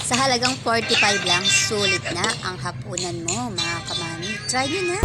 Sa halagang 45 lang, sulit na ang hapunan mo mga kamami. Try nyo na!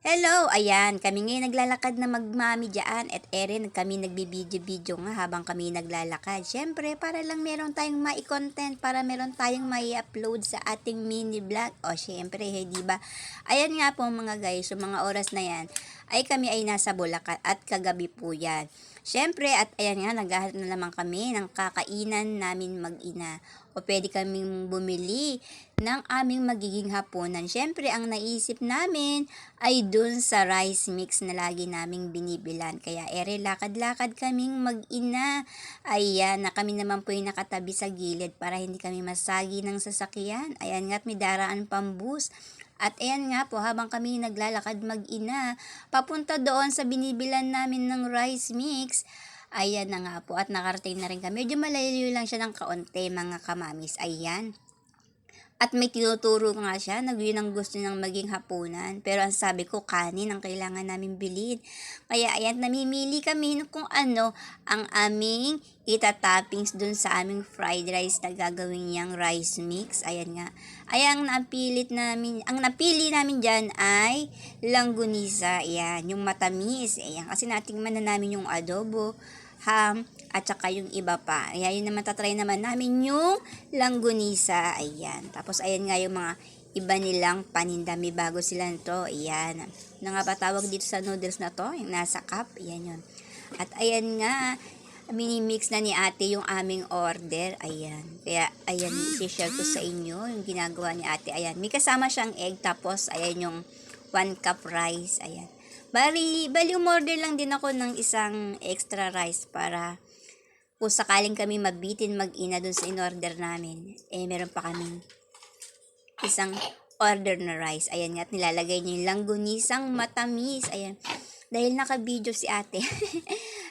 Hello! Ayan, kami ngayon naglalakad na magmami dyan at ere kami nagbibideo-video nga habang kami naglalakad. Siyempre, para lang meron tayong mai-content, para meron tayong mai-upload sa ating mini vlog. O, siyempre, diba? Ayan nga po mga guys, yung mga oras na yan, ay kami ay nasa Bulacan at kagabi po yan. Siyempre, at ayan nga, naghahanap na naman kami ng kakainan namin mag-ina. O pwede kaming bumili ng aming magiging hapunan. Siyempre, ang naisip namin ay dun sa rice mix na lagi naming binibilan. Kaya ere, lakad-lakad kaming mag-ina. Ayan, na kami naman po yung nakatabi sa gilid para hindi kami masagi ng sasakyan. Ayan nga't may daraan pang bus. At ayan nga po, habang kami naglalakad mag-ina, papunta doon sa binibilan namin ng rice mix, ayan na nga po, at nakarating na rin kami. Medyo malayo lang siya ng kaunti mga kamamis. Ayan. At may tinuturo nga siya, yun ang gusto niyang maging hapunan. Pero ang sabi ko, kanin ang kailangan namin bilhin. Kaya ayan, namimili kami kung ano ang aming itatoppings dun sa aming fried rice na gagawin niyang rice mix. Ayan nga. Ayan, ang napili namin dyan ay langgunisa. Ayan, yung matamis. Ayan, kasi natingnan na namin yung adobo, ham, at saka yung iba pa. Ayan, yun naman, tatry naman namin yung langgunisa. Ayan. Tapos, ayan nga yung mga iba nilang paninda. May bago sila nito. Ayan. Ano nga ba tawag dito sa noodles na to? Yung nasa cup. Ayan yun. At ayan nga, mini-mix na ni ate yung aming order. Ayan. Kaya, ayan, i-share ko sa inyo yung ginagawa ni ate. Ayan. May kasama siyang egg. Tapos, ayan yung 1 cup rice. Ayan. Bali umorder lang din ako ng isang extra rice para kung sakaling kami mabitin mag-ina dun sa in-order namin, meron pa kaming isang order na rice. Ayan nga, at nilalagay niya yung langgunisang matamis. Ayan, dahil naka-video si ate.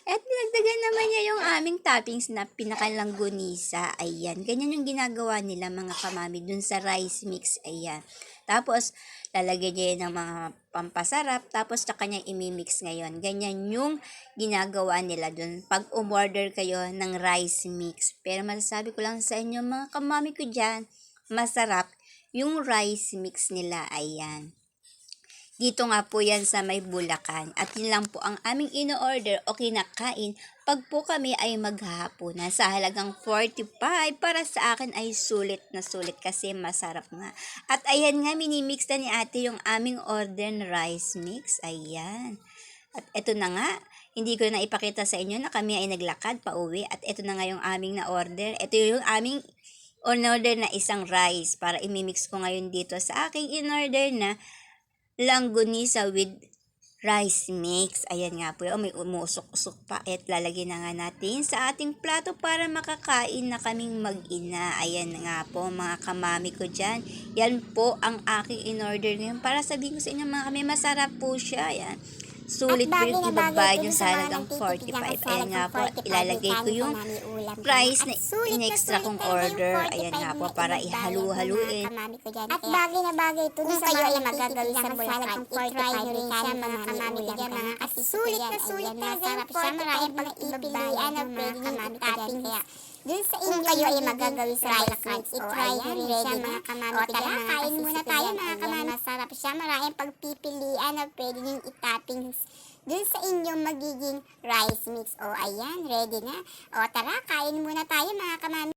At nilagdagan naman niya yung aming toppings na pinakalanggunisa. Ayan, ganyan yung ginagawa nila mga kamami dun sa rice mix. Ayan. Tapos, lalagyan niya ng mga pampasarap. Tapos, tsaka niya imimix ngayon. Ganyan yung ginagawa nila dun pag umorder kayo ng rice mix. Pero masasabi ko lang sa inyo, mga kamami ko dyan, masarap yung rice mix nila. Ayan. Dito nga po yan sa may Bulacan. At yun lang po ang aming ino-order o kinakain pag po kami ay maghahaponan sa halagang 45. Para sa akin ay sulit na sulit kasi masarap nga. At ayan nga, minimix na ni ate yung aming order na rice mix. Ayan. At eto na nga, hindi ko na ipakita sa inyo na kami ay naglakad pa uwi. At eto na nga yung aming na-order. Ito yung aming on-order na isang rice para imimix ko ngayon dito sa aking in-order na langgunisa with rice mix. Ayan nga po. May umusok-usok pa. At lalagyan na nga natin sa ating plato para makakain na kaming mag-ina. Ayan nga po mga kamami ko dyan. Yan po ang aking in-order ngayon. Para sabihin ko sa inyo mga kami, masarap po siya. Ayan. Sulit po yung ibabayad nyo sa halagang 45. Ayan nga po, ilalagay ko yung price na in-extra kong order. Ayan nga po, para ihalu-haluin. At bagay na bagay ito kung kayo ay magagawin sa Bulacan, i-try nyo rin siya mga kamami ko dyan, mga kasi sulit na sulit na masarap siya, maraming pag-ipilian na pwede yung toppings. Dun sa inyo kayo ay magagawin sa Bulacan, i-try nyo rin siya mga kamami ko dyan. Kain muna tayo mga kamami. Masarap siya, maraming pagpipilian na pwede yung toppings dun sa inyong magiging rice mix. O ayan, ready na. O tara, kain muna tayo mga kamami.